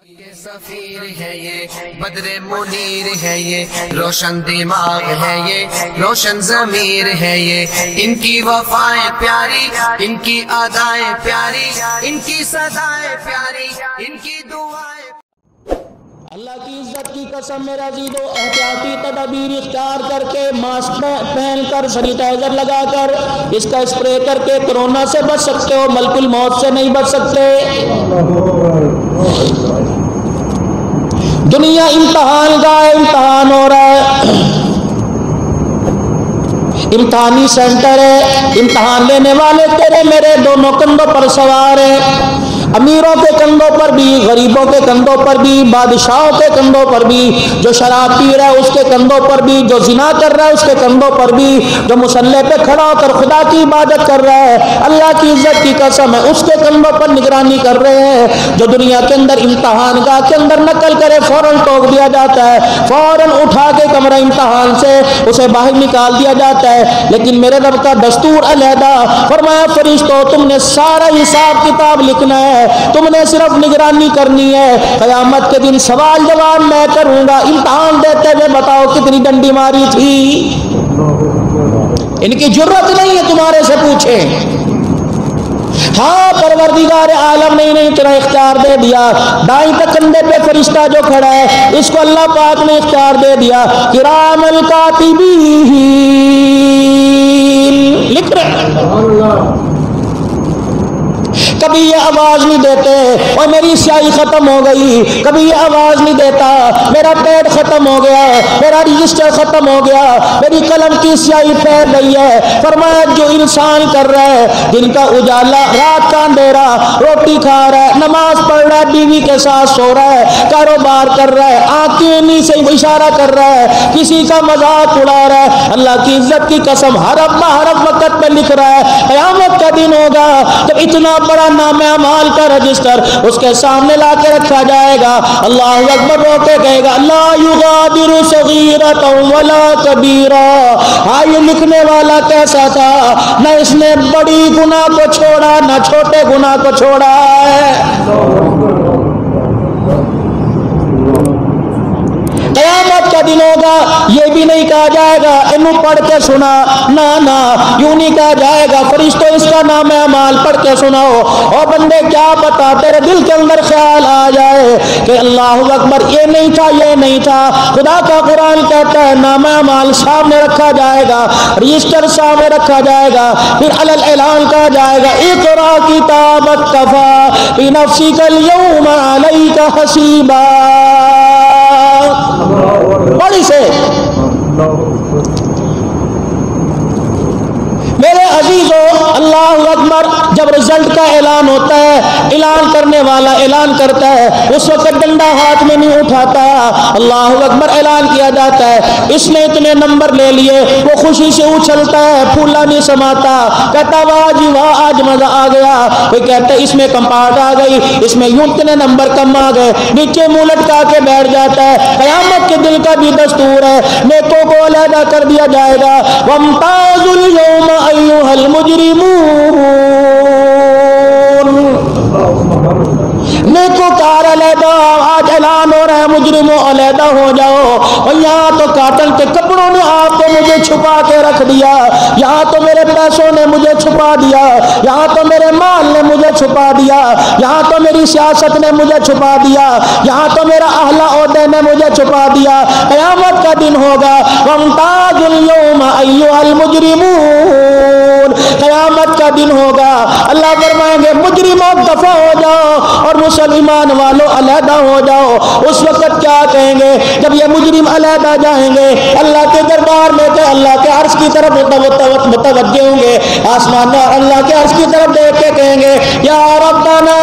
یہ سفیر ہے یہ بدر منیر ہے یہ روشن دماغ ہے یہ روشن ضمیر ہے یہ ان کی وفائیں پیاری ان کی ادائیں پیاری ان کی صدائیں پیاری ان کی دعائیں اللہ کی عزت کی قسم میرا عزیزو احتیاطی تدابیر اختیار کر کے ماسک پہن کر سینیٹائزر لگا کر اس کا اسپرے کر کے کرونا سے بچ سکتے ہو، ملک الموت سے نہیں بچ سکتے۔ دنیا امتحان کا ہے، امتحان ہو رہا ہے، امتحانی سینٹر ہے، امتحان لینے والے تیرے میرے دونوں کندھوں پر سوار ہیں، امیروں کے کندھوں پر بھی، غریبوں کے کندھوں پر بھی، بادشاہوں کے کندھوں پر بھی، جو شراب پی رہا ہے اس کے کندھوں پر بھی، جو زنا کر رہا ہے اس کے کندھوں پر بھی، جو مصلی پہ کھڑا ہو کر خدا کی عبادت کر رہا ہے، اللہ کی عزت کی قسم ہے اس کے کندھوں پر نگرانی کر رہے ہیں۔ جو دنیا کے اندر امتحان گاہ کے اندر نقل کرے فوراً ٹوک دیا جاتا ہے، فوراً اٹھا کے کمرہ امتحان سے اسے باہر نکال دیا جاتا ہے، لیکن میرے رب کا دستور علیحدہ، فرمایا فرشتوں تم نے سارا حساب کتاب لکھنا ہے، تم نے صرف نگرانی کرنی ہے، قیامت کے دن سوال جواب میں کروں گا۔ امتحان دیتے ہوئے بتاؤ کتنی ڈنڈی ماری تھی؟ ان کی جرت نہیں ہے تمہارے سے پوچھیں۔ ہاں پروردگار عالم نے انہیں اتنا اختیار دے دیا، دائیں پہ کندھے پہ فرشتہ جو کھڑا ہے اس کو اللہ پاک نے اختیار دے دیا، کرام الکاتبین لکھ رہے، کبھی یہ آواز نہیں دیتے اور میری سیاہی ختم ہو گئی، کبھی یہ آواز نہیں دیتا میرا پیٹ ختم ہو گیا، میرا رجسٹر ختم ہو گیا، میری قلم کی سیاہی پھیل رہی ہے۔ فرمایا جو انسان کر رہا ہے دن کا اجالا رات کا اندھیرا، روٹی کھا رہا ہے، نماز پڑھ رہا ہے، بیوی کے ساتھ سو رہا ہے، کاروبار کر رہا ہے، آنکھیں نہیں سے اشارہ کر رہا ہے، کسی کا مذاق اڑا رہا ہے، اللہ کی عزت کی قسم ہر وقت پہ لکھ رہا ہے۔ قیامت کا دن ہوگا جب اتنا بڑا نام اعمال کا رجسٹر اس کے سامنے لا کے رکھا جائے گا، اللہ اکبر رو کے کہے گا لا یغادر صغیرۃ ولا کبیرہ۔ ہاں یہ لکھنے والا کیسا تھا، نہ اس نے بڑی گناہ کو چھوڑا نہ چھوٹے گناہ کو چھوڑا ہے۔ قیامت کا دن ہوگا یہ بھی نہیں کہا جائے گا انہوں پڑھ کے سنا، نہ یوں نہیں کہا جائے گا فرشتوں اس کا نام اعمال پڑھ کے سناؤ۔ اور بندے کیا پتا تیرے دل کے اندر خیال آ جائے کہ اللہ اکبر یہ نہیں تھا یہ نہیں تھا۔ خدا کا قرآن کہتا ہے نام اعمال سامنے رکھا جائے گا، رجسٹر سامنے رکھا جائے گا، پھر علی الاعلان کہا جائے گا اقرا کتابک کفی بنفسک اليوم علیک حسیبا۔ بڑی سے میرے عزیزو اللہ اکبر جب رزلٹ کا اعلان ہوتا ہے، اعلان کرنے والا اعلان کرتا ہے اس وقت ڈنڈا ہاتھ میں نہیں اٹھاتا، اللہ اکبر اعلان کیا جاتا ہے اس نے اتنے نمبر لے لیے، وہ خوشی سے اچھلتا ہے، پھولا نہیں سماتا، کہتا واہ جی واہ آج مزہ آ گیا، وہ کہتا ہے اس میں کمپارٹ آ گئی، اس میں یوں اتنے نمبر کم آ گئے، نیچے منہ لٹکا کے بیٹھ جاتا ہے۔ قیامت کے دل کا بھی دستور ہے نیکوں کو علیحدہ کر دیا جائے گا، وامتازوا اليوم ایھا المجرمون، نیکوکار علیحدہ، آج اعلان ہو رہا ہے مجرموں علیحدہ ہو جاؤ۔ اور یہاں تو کاٹن کے کپڑوں نے آپ کو مجھے چھپا کے رکھ دیا، یہاں تو میرے پیسوں نے مجھے چھپا دیا، یہاں تو میرے مال نے مجھے چھپا دیا، یہاں تو میری سیاست نے مجھے چھپا دیا، یہاں تو میرا اہل عہدے نے مجھے چھپا دیا۔ قیامت کا دن ہوگا وامتازوا اليوم ایھا المجرمون، قیامت کا دن ہوگا اللہ فرمائیں گے مجرموں دفع ہو جاؤ اور مسلمان والوں علیحدہ ہو جاؤ۔ اس وقت کیا کہیں گے جب یہ مجرم علیحدہ جائیں گے اللہ کے دربار میں کہ اللہ کے عرش کی طرف متوجہ ہوں گے، آسمان اور اللہ کے عرش کی طرف دیکھ کے کہیں گے یا ربنا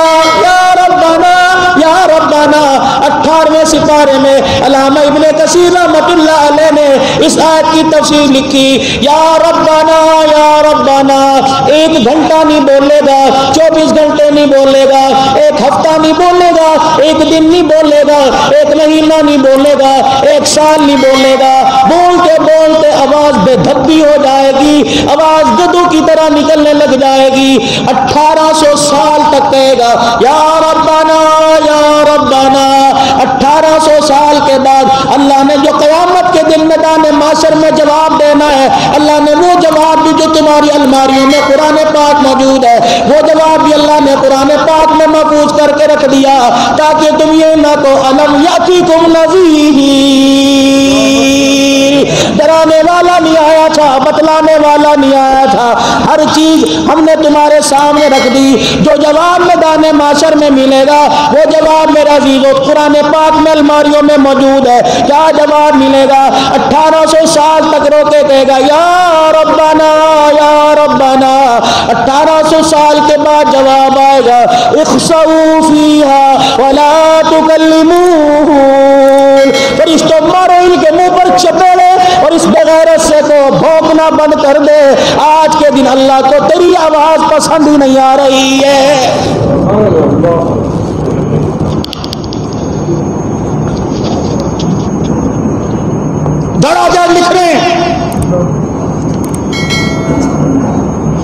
یا ربنا یا ربنا۔ 18ویں سپارے میں علامہ ابن کثیر رحمۃ اللہ علیہ نے اس آیت کی تفسیر لکھی، یا ربنا یا ربنا، 1 گھنٹہ نہیں بولے گا، 24 گھنٹے نہیں بولے گا، 1 ہفتہ نہیں بولے گا، 1 دن نہیں بولے گا، 1 مہینہ نہیں بولے گا، 1 سال نہیں بولے گا، بولتے بولتے آواز بے دھبی ہو جائے گی، آواز گدو کی طرح نکلنے لگ جائے گی، 1800 سال تک کہے گا یا ربنا یا ربنا۔ 1800 سال کے بعد اللہ نے جو قیامت کے دن میدان محشر میں جواب دینا ہے، اللہ نے وہ جواب بھی جو تمہاری الماریوں میں قرآن پاک موجود ہے، وہ جواب بھی اللہ نے قرآن پاک میں محفوظ کر کے رکھ دیا تاکہ تم یہ نہ کو الم یاتیکم نذیر، ڈرانے والا نہیں آیا تھا، بتلانے والا نہیں آیا تھا، ہر چیز ہم نے تمہارے سامنے رکھ دی۔ جو جواب میدان محشر میں ملے گا وہ جواب میرا عزیزو قرآن پاک میں الماریوں میں موجود ہے۔ کیا جواب ملے گا؟ 1800 سال تک رو کے کہے گا یا ربنا یا ربنا۔ 1800 سال کے بعد جواب آئے گا اخسؤوا فیہا ولا تکلمون، فرشتوں مارو ان کے منہ پر چپیڑے اور اس بغیرت سے کو بھونکنا بند کر دے، آج کے دن اللہ کو تیری آواز پسند ہی نہیں آ رہی ہے۔ دراجات لکھ رہے ہیں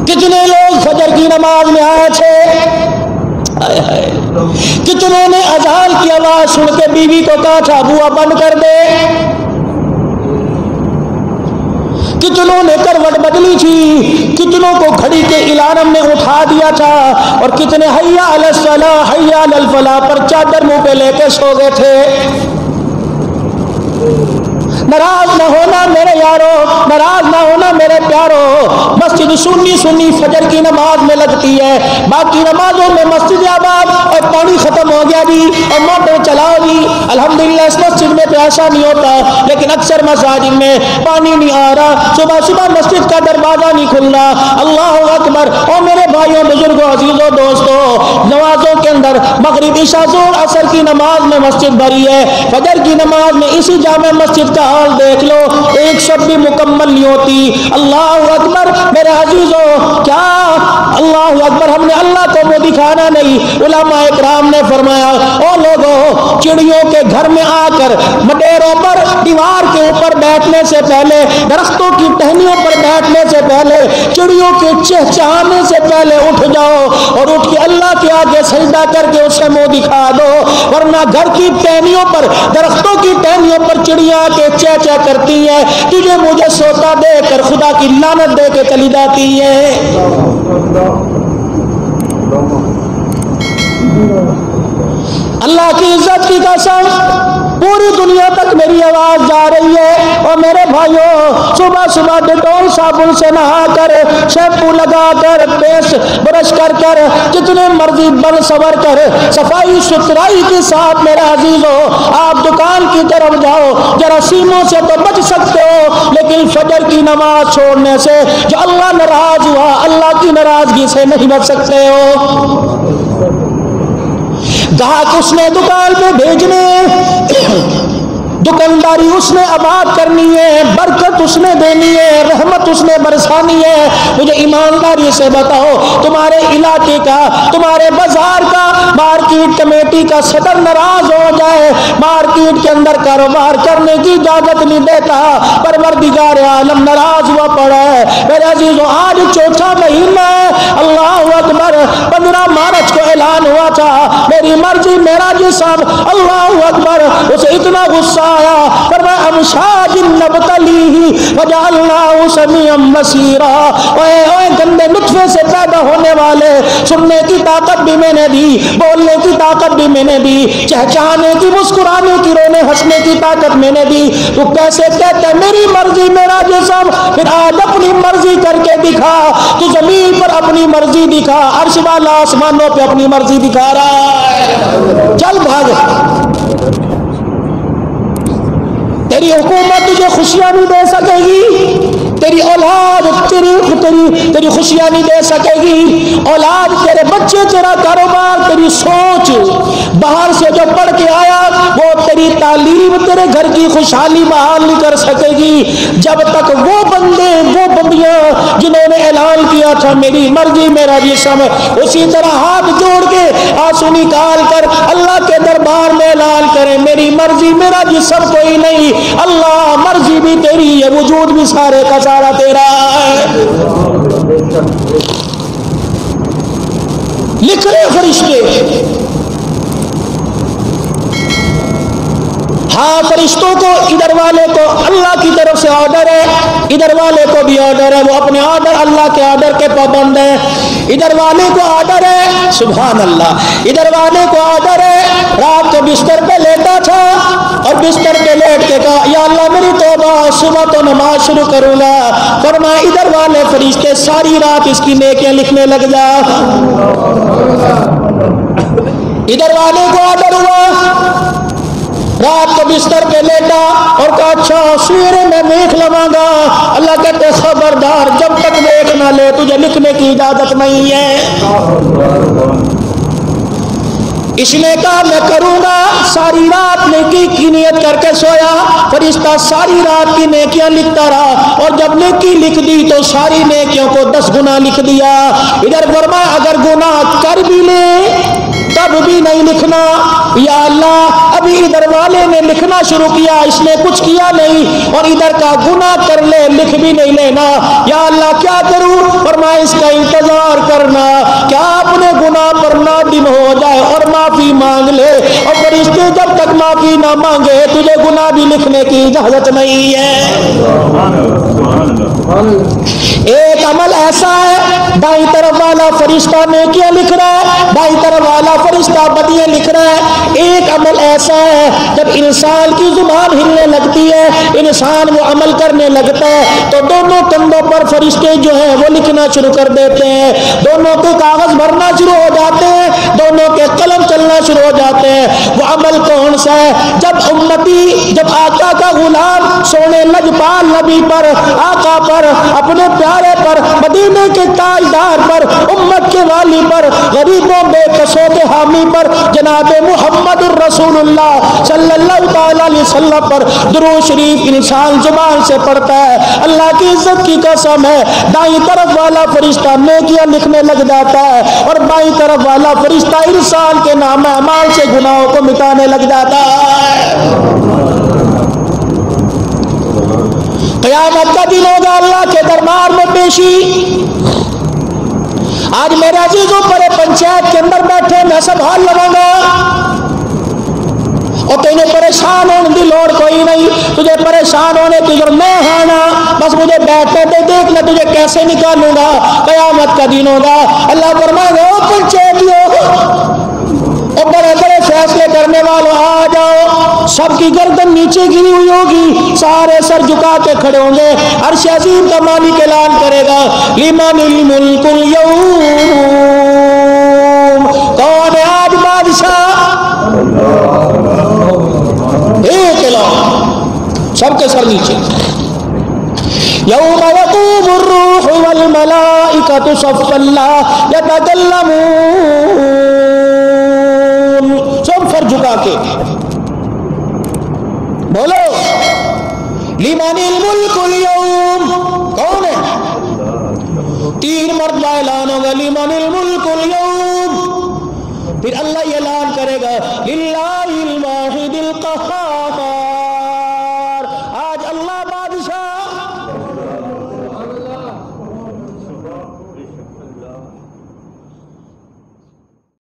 کتنے لوگ فجر کی نماز میں آئے تھے، کتنوں نے اذان کی آواز سن کے بیوی کو کہا تھا بوا بند کر دے، کتنوں نے کروٹ بدلی تھی، کتنوں کو گھڑی کے الارم نے اٹھا دیا تھا، اور کتنے حیا علی الصلاۃ حیا علی الفلاح پر چادر منہ پہ لے کے سو گئے تھے۔ ناراض نہ ہونا میرے یارو، ناراض نہ ہونا میرے پیارو، مسجد سنی سنی فجر کی نماز میں لگتی ہے، باقی نمازوں میں مسجد آباد اور پانی ختم ہو گیا جی اور موٹر چلاؤ جی۔ الحمدللہ اس مسجد میں تو ایسا نہیں ہوتا، لیکن اکثر مساجد میں پانی نہیں آ رہا، صبح صبح مسجد کا دروازہ نہیں کھل رہا۔ اللہ اکبر۔ اور میرے بھائیوں بزرگوں عزیزوں دوستوں، نمازوں کے اندر مغرب عشاء ظہر عصر کی نماز میں مسجد بھری ہے، فجر کی نماز میں اسی جامع مسجد کا حال دیکھ لو، ایک شب بھی مکمل نہیں ہوتی۔ اللہ اکبر میرے عزیزوں، کیا اللہ اکبر، ہم نے اللہ کو وہ دکھانا نہیں۔ علماء اکرام نے فرمایا او لوگوں، چڑیوں کے گھر میں آ کر مڈیروں پر دیوار کے اوپر بیٹھنے سے پہلے، درختوں کی ٹہنیوں پر بیٹھنے سے پہلے، چڑیوں کے چہچہانے سے پہلے اٹھ جاؤ اور اٹھ کے اللہ کے آگے سجدہ کر کے اسے منہ دکھا دو، ورنہ گھر کی ٹہنیوں پر، درختوں کی ٹہنیوں پر چڑیاں کے چہ چہ کرتی ہیں، تجھے مجھے سوتا دے کر خدا کی لعنت دے کے چلی جاتی ہیں۔ اللہ کی عزت کی قسم پوری دنیا تک میری آواز جا رہی ہے، اور میرے بھائیوں صبح صبح ڈیٹول صابن سے نہا کر، شیمپو لگا کر، پیسٹ برش کر کر، جتنے مرضی بل سور کر، صفائی ستھرائی کے ساتھ میرے عزیزو آپ دکان کی طرف جاؤ، جراثیموں سے تو بچ سکتے ہو، لیکن فجر کی نماز چھوڑنے سے جو اللہ ناراض ہوا، اللہ کی ناراضگی سے نہیں بچ سکتے ہو۔ گاہک اس نے دکان میں بھیجنے، دکانداری اس نے آباد کرنی ہے، برکت اس نے دینی ہے، رحمت اس نے برسانی ہے۔ مجھے ایمانداری سے بتاؤ، تمہارے علاقے کا، تمہارے بازار کا مارکیٹ کمیٹی کا صدر ناراض ہو جائے، مارکیٹ کے اندر کاروبار کرنے کی اجازت نہیں دیتا، پروردگار عالم ناراض ہوا پڑا ہے۔ میرے عزیزوں آج چوتھا مہینہ ہے، اللہ اکبر، 15 مارچ کو اعلان ہوا تھا میری مرضی میرا جسم، اللہ اکبر، اسے اتنا غصہ آیا، فرمایا امشاج نبتلیہ وجعلناہ سمیعا بصیرا۔ اوے گندے نطفے سے پیدا ہونے والے، سننے کی طاقت بھی میں نے دی، بولنے کی طاقت بھی میں نے دی، چہچہانے کی، مسکرانے کی، رونے ہنسنے کی طاقت میں نے دی، تو کیسے کہتا ہے میری مرضی میرا جسم؟ پھر آج اپنی مرضی کر کے دکھا، تو زمین پر اپنی مرضی دکھا، عرش والا آسمانوں پہ اپنی مرضی دکھا رہا ہے۔ چل بھاگ، تیری حکومت تجھے خوشیاں نہیں دے سکے گی، تیری اولاد تیری خوشیاں نہیں دے سکے گی، اولاد، تیرے بچے، تیرا کاروبار، تیری سوچ، باہر سے جو پڑھ کے آیا وہ تیری تعلیم تیرے گھر کی خوشحالی بحال نہیں کر سکے گی، جب تک وہ بندے، وہ بندیاں جنہوں نے اعلان کیا تھا میری مرضی میرا جسم، اسی طرح ہاتھ جوڑ کے آنسو نکال کر اللہ کے دربار میں اعلان کریں میری مرضی میرا جسم کوئی نہیں، اللہ مرضی بھی تیری ہے، وجود بھی سارے کا سارا تیرا ہے۔ لکھ رہے فرشتے ہاں فرشتوں کو ادھر والے کو اللہ کی طرف سے آرڈر ہے, ادھر والے کو بھی آرڈر ہے, وہ اپنے آرڈر اللہ کے آرڈر کے پابند ہیں. ادھر والے کو آرڈر ہے, سبحان اللہ, ادھر والے کو آرڈر ہے, رات کو بستر پہ لیٹا تھا اور بستر پہ لیٹ کے کہا یا اللہ میری توبہ, صبح تو نماز شروع کروں گا. فرمایا ادھر والے فرشتے ساری رات اس کی نیکیاں لکھنے لگ جا. ادھر والے کو آرڈر ہوا, رات کو بستر پہ لیٹا اور کہا اچھا سویرے میں دیکھ لواں گا. اللہ کہتے خبردار, جب تک دیکھ نہ لے تجھے لکھنے کی اجازت نہیں ہے. اس نے کہا میں کروں گا. ساری رات نیکی کی نیت کر کے سویا, فرشتہ ساری رات کی نیکیاں لکھتا رہا اور جب نیکی لکھ دی تو ساری نیکیوں کو 10 گنا لکھ دیا. ادھر فرمایا اگر گناہ کر بھی لے تب بھی نہیں لکھنا. یا اللہ ابھی ادھر والے نے لکھنا شروع کیا, اس نے کچھ کیا نہیں, اور ادھر کا گناہ کر لے لکھ بھی نہیں لینا. یا اللہ کیا کروں؟ فرمایا اس کا انتظار کرنا, کیا اپنے گناہ پر نادم ہو جائے اور معافی مانگ لے, اور فرشتے جب تک معافی نہ مانگے تجھے گناہ بھی لکھنے کی اجازت نہیں ہے. ایک عمل ایسا ہے دائیں طرف والا فرشتہ نیکیاں لکھ رہا ہے, بائیں طرف والا فرشتہ بدیاں لکھ رہا ہے. ایک عمل ایسا ہے جب انسان کی زبان ہلنے لگتی ہے, انسان وہ عمل کرنے لگتا ہے تو دونوں کندھوں پر فرشتے جو ہیں وہ لکھنا شروع کر دیتے ہیں, دونوں کے کاغذ بھرنا شروع ہو جاتے ہیں, دونوں کے قلم چلنا شروع ہو جاتے ہیں. وہ عمل کون سا ہے؟ جب امتی, جب آقا کا غلام سونے لجپال نبی پر, آقا پر, اپنے پیارے پر, مدینے کے تاجدار پر, امت کے والی پر, غریبوں بے کسوں کے حامی پر, جناب محمد الرسول اللہ صلی اللہ تعالی علیہ وسلم پر درود شریف انسان زبان سے پڑھتا ہے. اللہ کی عزت کی قسم ہے دائیں طرف والا فرشتہ نیکیاں لکھنے لگ جاتا ہے اور بائیں طرف والا فرشتہ انسان کے نام اعمال سے گناہوں کو مٹانے لگ جاتا ہے. قیامت کا دن ہوگا, اللہ کے دربار میں پیشی. آج میرے عزیزوں پر پنچایت کے اندر بیٹھے میں سنبھال لوں گا اور تجھے پریشان ہونے کی لوڑ کوئی نہیں, تجھے پریشان ہونے کی ضرورت میں آنا, بس مجھے بیٹھتے دے دیکھ میں تجھے کیسے نکالوں گا. قیامت کا دن ہوگا, اللہ فرمائے گا او پنچایتیوں اور بڑے بڑے فیصلے کرنے والوں آ جاؤ. سب کی گردن نیچے گری ہوئی ہوگی, سارے سر جھکا کے کھڑے ہوں گے. عرش عظیم کا مالک اعلان کرے گا لمن الملک اليوم, کون ہے آج بادشاہ؟ ایک اعلان, سب کے سر نیچے. یوم یقوم الروح والملائکۃ صفا لا یتکلمون, سب سر جھکا کے بولو لمن الملک اليوم, کون ہے؟ 3 مرتبہ اعلان ہوگا لمن الملک اليوم. پھر اللہ یہ اعلان کرے گا للہ الواحد القہار,